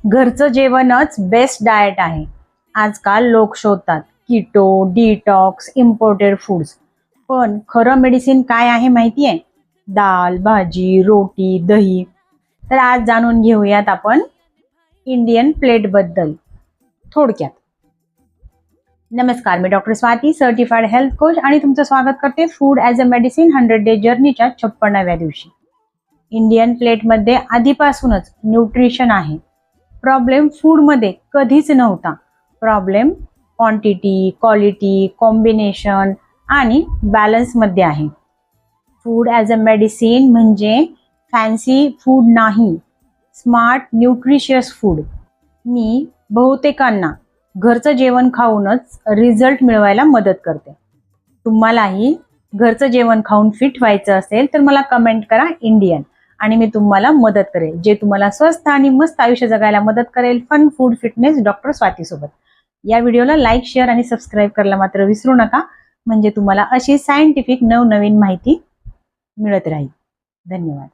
घरचं जेवणच best diet आहे. आजकाल लोक शोधतात कीटो, डिटॉक्स, इम्पोर्टेड फूड्स. पण खरं मेडिसिन काय आहे माहिती आहे? दाल, भाजी, रोटी, दही. तर आज जाणून घेऊयात आपण इंडियन प्लेट बद्दल थोडक्यात. नमस्कार, मी doctor Swati, certified health coach, आणि तुमचं स्वागत करते food as a medicine 100 day जर्नीच्या 56व्या दिवशी. इंडियन प्लेटमध्ये आधीपासूनच न्यूट्रिशन आहे. प्रॉब्लेम फूडमध्ये कधीच नव्हता. प्रॉब्लेम क्वांटिटी, क्वालिटी, कॉम्बिनेशन आणि बॅलन्समध्ये आहे. फूड ॲज अ मेडिसिन म्हणजे फॅन्सी फूड नाही, स्मार्ट न्यूट्रिशियस फूड. मी बहुतेकांना घरचं जेवण खाऊनच रिझल्ट मिळवायला मदत करते. तुम्हालाही घरचं जेवण खाऊन फिट व्हायचं असेल तर मला कमेंट करा इंडियन, आणि मी तुम्हाला मदत करेल, जे तुम्हाला स्वस्त आणि मस्त आयुष्य जगायला मदत करेल. Fun food fitness doctor Swati सोबत. या व्हिडिओला लाईक, शेअर आणि सबस्क्राईब करायला मात्र विसरू नका, म्हणजे तुम्हाला अशी सायंटिफिक नवनवीन माहिती मिळत राहील. धन्यवाद.